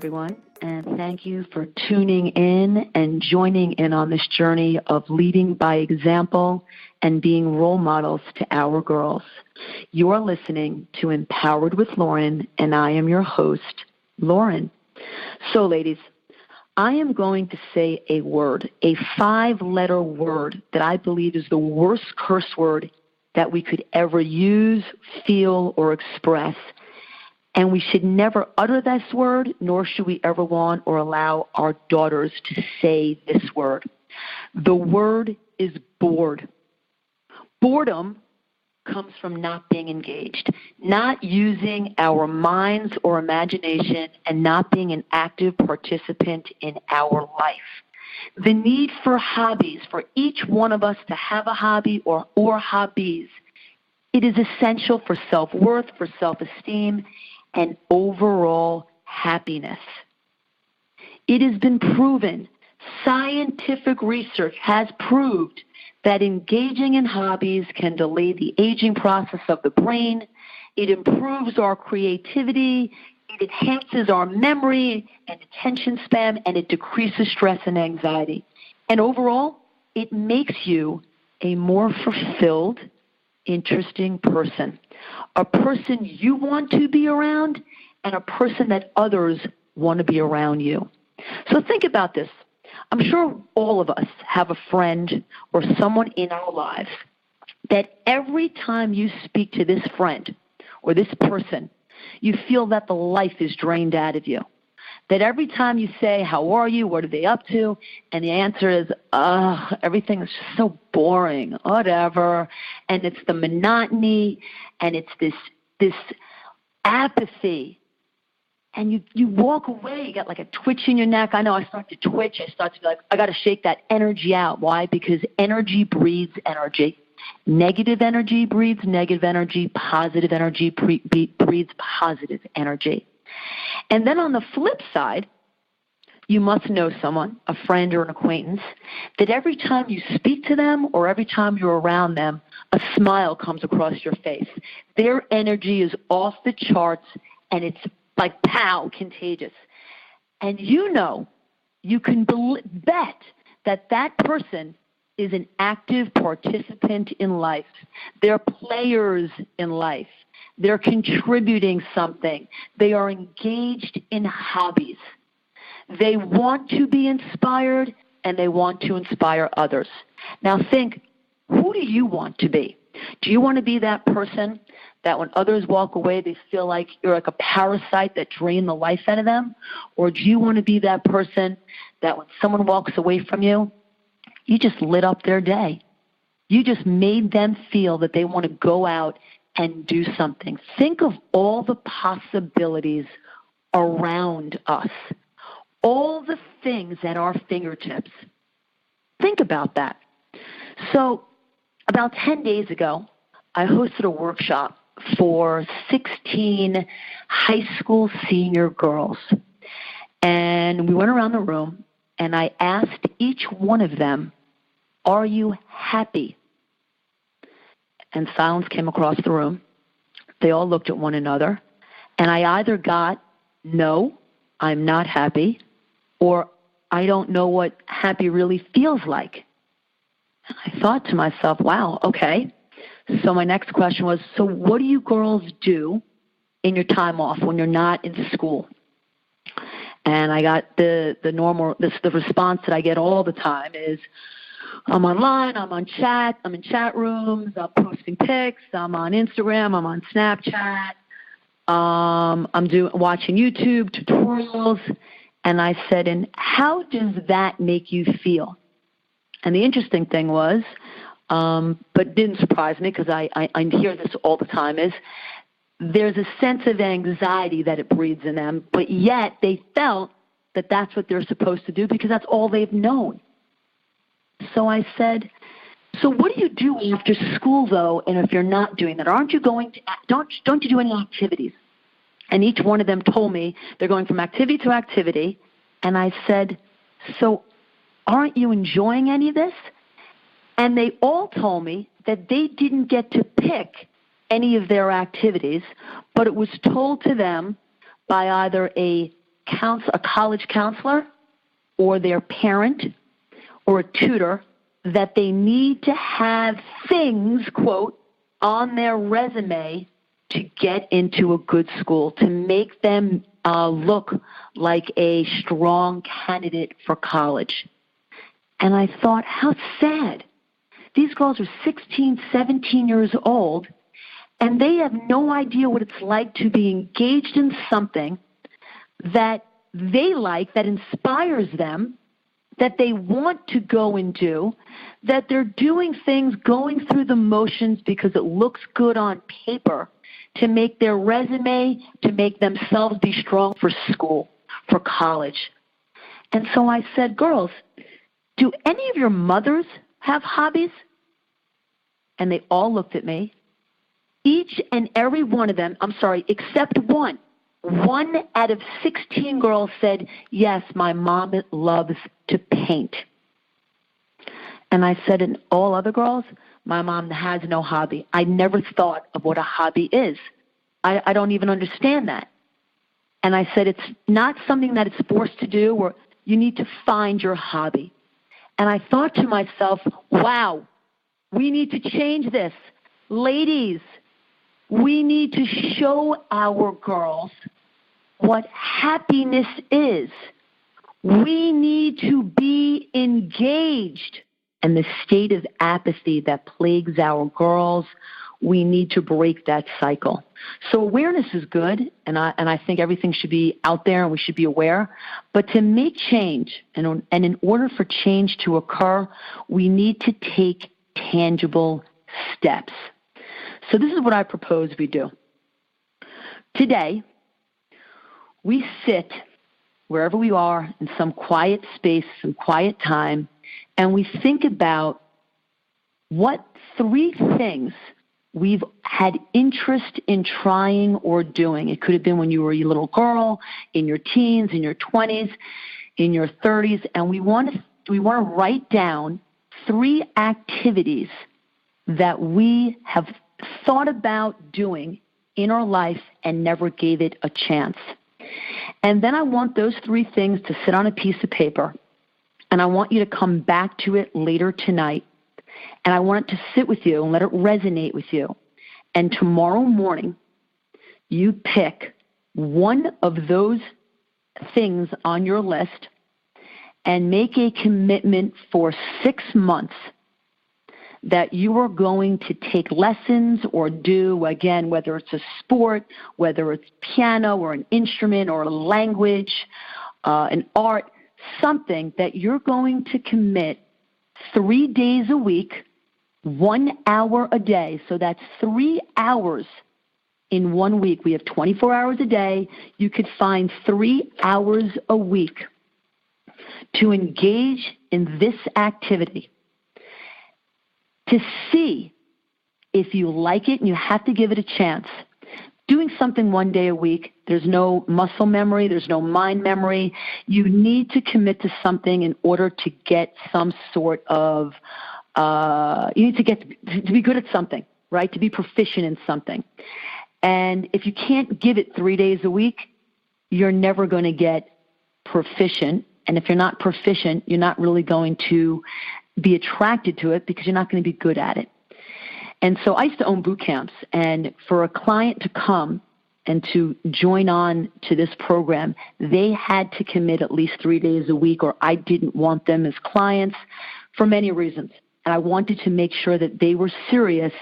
everyone, and thank you for tuning in and joining in on this journey of leading by example and being role models to our girls. You are listening to Empowered with Lauren, and I am your host, Lauren. So, ladies, I am going to say a word, a 5-letter word that I believe is the worst curse word that we could ever use, feel, or express. And we should never utter this word, nor should we ever want or allow our daughters to say this word. The word is bored. Boredom comes from not being engaged, not using our minds or imagination, and not being an active participant in our life. The need for hobbies, for each one of us to have a hobby or hobbies, it is essential for self-worth, for self-esteem, and overall happiness. It has been proven, scientific research has proved that engaging in hobbies can delay the aging process of the brain. It improves our creativity, it enhances our memory and attention span, and it decreases stress and anxiety. And overall, it makes you a more fulfilled, interesting person, a person you want to be around, and a person that others want to be around you. So think about this. I'm sure all of us have a friend or someone in our lives that every time you speak to this friend or this person, you feel that the life is drained out of you. That every time you say, how are you, what are they up to, and the answer is, everything is just so boring, whatever, and it's the monotony, and it's this apathy, and you walk away, you got like a twitch in your neck. I know I start to twitch, I start to be like, I got to shake that energy out. Why? Because energy breeds energy. Negative energy breeds negative energy, positive energy breeds positive energy. And then on the flip side, you must know someone, a friend or an acquaintance, that every time you speak to them or every time you're around them, a smile comes across your face. Their energy is off the charts, and it's like, pow, contagious. And you know, you can bet that that person is an active participant in life. They're players in life. They're contributing something. They are engaged in hobbies. They want to be inspired, and they want to inspire others. Now think, who do you want to be? Do you want to be that person that when others walk away, they feel like you're like a parasite that drained the life out of them? Or do you want to be that person that when someone walks away from you, you just lit up their day? You just made them feel that they want to go out and do something. Think of all the possibilities around us, all the things at our fingertips. Think about that. So about 10 days ago, I hosted a workshop for 16 high school senior girls. And we went around the room, and I asked each one of them, are you happy? And silence came across the room. They all looked at one another, and I either got, no, I'm not happy, or I don't know what happy really feels like. And I thought to myself, wow, okay. So my next question was, so what do you girls do in your time off when you're not in school? And I got the response that I get all the time is, I'm online, I'm on chat, I'm in chat rooms, I'm posting pics, I'm on Instagram, I'm on Snapchat, I'm watching YouTube tutorials. And I said, and how does that make you feel? And the interesting thing was, but didn't surprise me because I hear this all the time, is there's a sense of anxiety that it breeds in them, but yet they felt that that's what they're supposed to do because that's all they've known. So I said, so what do you do after school, though, and if you're not doing that? Aren't you going to, don't you do any activities? And each one of them told me they're going from activity to activity. And I said, so aren't you enjoying any of this? And they all told me that they didn't get to pick any of their activities, but it was told to them by either a a college counselor or their parent or a tutor that they need to have things, quote, on their resume to get into a good school, to make them look like a strong candidate for college. And I thought, how sad. These girls are 16, 17 years old, and they have no idea what it's like to be engaged in something that they like, that inspires them, that they want to go and do, that they're doing things, going through the motions because it looks good on paper to make their resume, to make themselves be strong for school, for college. And so I said, girls, do any of your mothers have hobbies? And they all looked at me. Each and every one of them, except one. 1 out of 16 girls said, yes, my mom loves to paint. And I said, and all other girls, my mom has no hobby. I never thought of what a hobby is. I don't even understand that. And I said, it's not something that it's forced to do, or you need to find your hobby. And I thought to myself, wow, we need to change this. Ladies, we need to show our girls what happiness is. We need to be engaged. And the state of apathy that plagues our girls, we need to break that cycle. So awareness is good, and I think everything should be out there and we should be aware. But to make change, and in order for change to occur, we need to take tangible steps. So this is what I propose we do. Today, we sit wherever we are in some quiet space, some quiet time, and we think about what 3 things we've had interest in trying or doing. It could have been when you were a little girl, in your teens, in your 20s, in your 30s, and we want to write down 3 activities that we have thought about doing in our life and never gave it a chance. And then I want those 3 things to sit on a piece of paper, and I want you to come back to it later tonight, and I want it to sit with you and let it resonate with you. And tomorrow morning, you pick one of those things on your list and make a commitment for 6 months that you are going to take lessons or do, again, whether it's a sport, whether it's piano or an instrument or a language, an art, something that you're going to commit 3 days a week, 1 hour a day. So that's 3 hours in 1 week. We have 24 hours a day. You could find 3 hours a week to engage in this activity, to see if you like it, and you have to give it a chance. Doing something 1 day a week, there's no muscle memory, there's no mind memory. You need to commit to something in order to get some sort of, you need to be good at something, right? To be proficient in something. And if you can't give it 3 days a week, you're never going to get proficient. And if you're not proficient, you're not really going to be attracted to it because you're not going to be good at it. And so I used to own boot camps, and for a client to come and to join on to this program, they had to commit at least 3 days a week, or I didn't want them as clients for many reasons. And I wanted to make sure that they were serious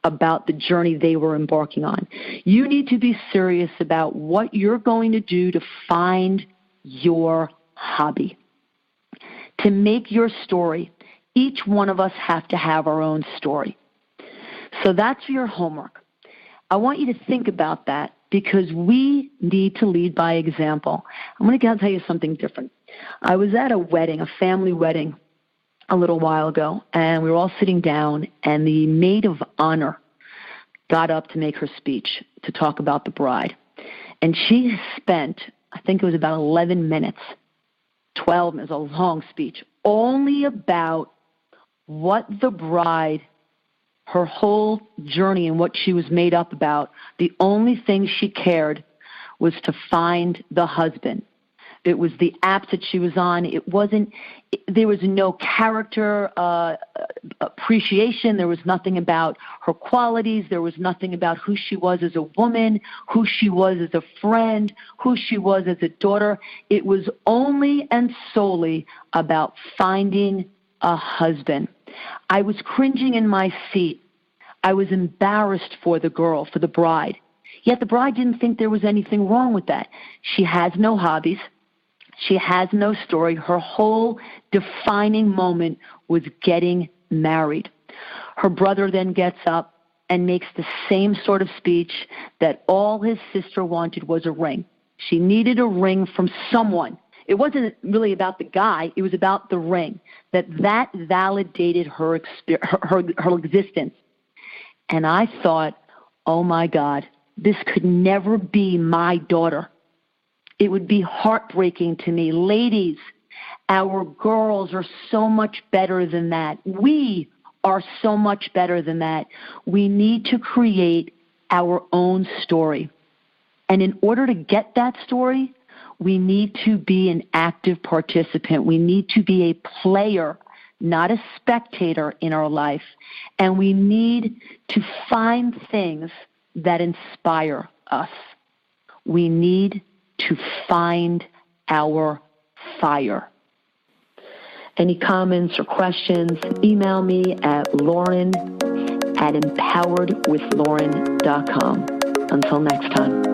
about the journey they were embarking on. You need to be serious about what you're going to do to find your hobby, to make your story. Each one of us have to have our own story. So that's your homework. I want you to think about that because we need to lead by example. I'm going to tell you something different. I was at a wedding, a family wedding, a little while ago, and we were all sitting down, and the maid of honor got up to make her speech to talk about the bride. And she spent, I think it was about 11 minutes, 12 minutes, a long speech, only about what the bride, her whole journey and what she was made up about. The only thing she cared was to find the husband. It was the apps that she was on. There was no character appreciation. There was nothing about her qualities. There was nothing about who she was as a woman, who she was as a friend, who she was as a daughter. It was only and solely about finding a husband. I was cringing in my seat. I was embarrassed for the girl, for the bride. Yet the bride didn't think there was anything wrong with that. She has no hobbies. She has no story. Her whole defining moment was getting married. Her brother then gets up and makes the same sort of speech that all his sister wanted was a ring. She needed a ring from someone. It wasn't really about the guy. It was about the ring, that validated her existence. And I thought, oh, my God, this could never be my daughter. It would be heartbreaking to me. Ladies, our girls are so much better than that. We are so much better than that. We need to create our own story. And in order to get that story, we need to be an active participant. We need to be a player, not a spectator in our life. And we need to find things that inspire us. We need to find our fire. Any comments or questions, email me at lauren@empoweredwithlauren.com. Until next time.